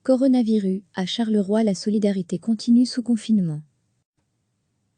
Coronavirus, à Charleroi la solidarité continue sous confinement.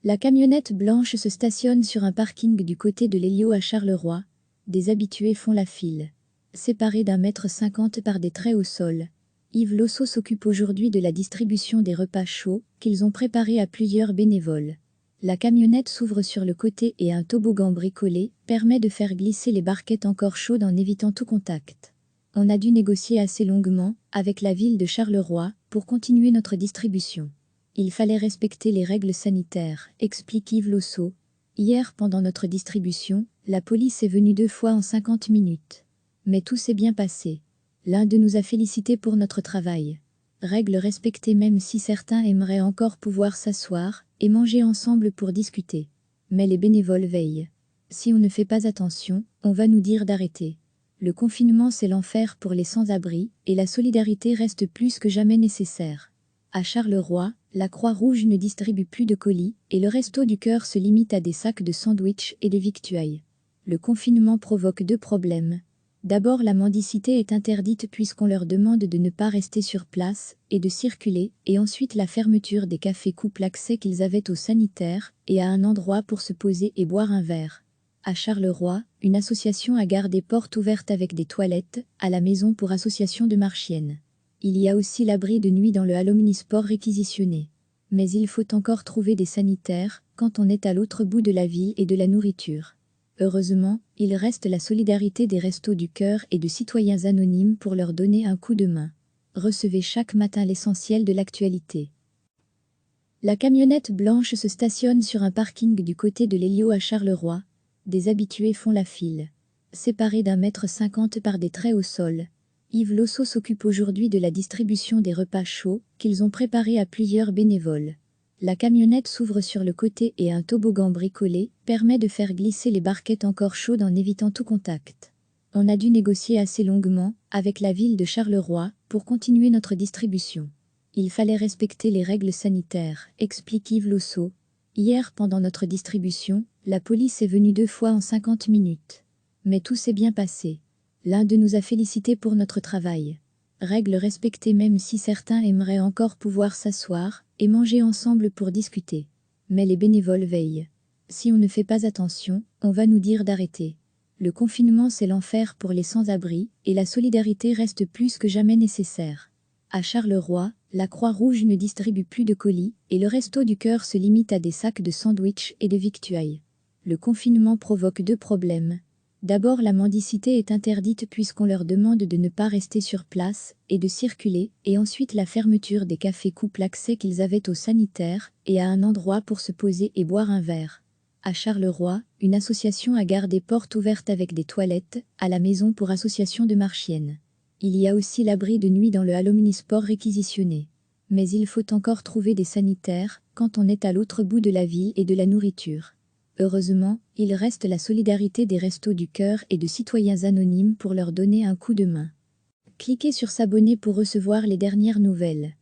La camionnette blanche se stationne sur un parking du côté de l'Hélios à Charleroi. Des habitués font la file. Séparés d'1,50 m par des traits au sol, Yves Losso s'occupe aujourd'hui de la distribution des repas chauds qu'ils ont préparés à plusieurs bénévoles. La camionnette s'ouvre sur le côté et un toboggan bricolé permet de faire glisser les barquettes encore chaudes en évitant tout contact. On a dû négocier assez longuement avec la ville de Charleroi pour continuer notre distribution. Il fallait respecter les règles sanitaires, explique Yves Losso. Hier, pendant notre distribution, la police est venue 2 fois en 50 minutes. Mais tout s'est bien passé. L'un d'eux nous a félicités pour notre travail. Règles respectées même si certains aimeraient encore pouvoir s'asseoir et manger ensemble pour discuter. Mais les bénévoles veillent. Si on ne fait pas attention, on va nous dire d'arrêter. Le confinement c'est l'enfer pour les sans-abri et la solidarité reste plus que jamais nécessaire. À Charleroi, la Croix-Rouge ne distribue plus de colis et le Resto du Cœur se limite à des sacs de sandwich et des victuailles. Le confinement provoque 2 problèmes. D'abord, la mendicité est interdite puisqu'on leur demande de ne pas rester sur place et de circuler, et ensuite la fermeture des cafés coupe l'accès qu'ils avaient aux sanitaires et à un endroit pour se poser et boire un verre. À Charleroi, une association a gardé portes ouvertes avec des toilettes, à la maison pour association de marchiennes. Il y a aussi l'abri de nuit dans le hall omnisport réquisitionné. Mais il faut encore trouver des sanitaires quand on est à l'autre bout de la ville et de la nourriture. Heureusement, il reste la solidarité des Restos du Cœur et de citoyens anonymes pour leur donner un coup de main. Recevez chaque matin l'essentiel de l'actualité. La camionnette blanche se stationne sur un parking du côté de l'Hélios à Charleroi. Des habitués font la file. Séparés d'1,50 m par des traits au sol, Yves Losso s'occupe aujourd'hui de la distribution des repas chauds qu'ils ont préparés à plusieurs bénévoles. La camionnette s'ouvre sur le côté et un toboggan bricolé permet de faire glisser les barquettes encore chaudes en évitant tout contact. On a dû négocier assez longuement avec la ville de Charleroi pour continuer notre distribution. Il fallait respecter les règles sanitaires, explique Yves Losso. Hier, pendant notre distribution, la police est venue 2 fois en 50 minutes. Mais tout s'est bien passé. L'un d'eux nous a félicités pour notre travail. Règles respectées même si certains aimeraient encore pouvoir s'asseoir et manger ensemble pour discuter. Mais les bénévoles veillent. Si on ne fait pas attention, on va nous dire d'arrêter. Le confinement c'est l'enfer pour les sans-abri et la solidarité reste plus que jamais nécessaire. À Charleroi, la Croix-Rouge ne distribue plus de colis et le Resto du Cœur se limite à des sacs de sandwich et de victuailles. Le confinement provoque 2 problèmes. D'abord, la mendicité est interdite puisqu'on leur demande de ne pas rester sur place et de circuler, et ensuite la fermeture des cafés coupe l'accès qu'ils avaient aux sanitaires et à un endroit pour se poser et boire un verre. À Charleroi, une association a gardé portes ouvertes avec des toilettes, à la maison pour association de marchiennes. Il y a aussi l'abri de nuit dans le hall omnisport réquisitionné. Mais il faut encore trouver des sanitaires quand on est à l'autre bout de la ville et de la nourriture. Heureusement, il reste la solidarité des Restos du Cœur et de citoyens anonymes pour leur donner un coup de main. Cliquez sur s'abonner pour recevoir les dernières nouvelles.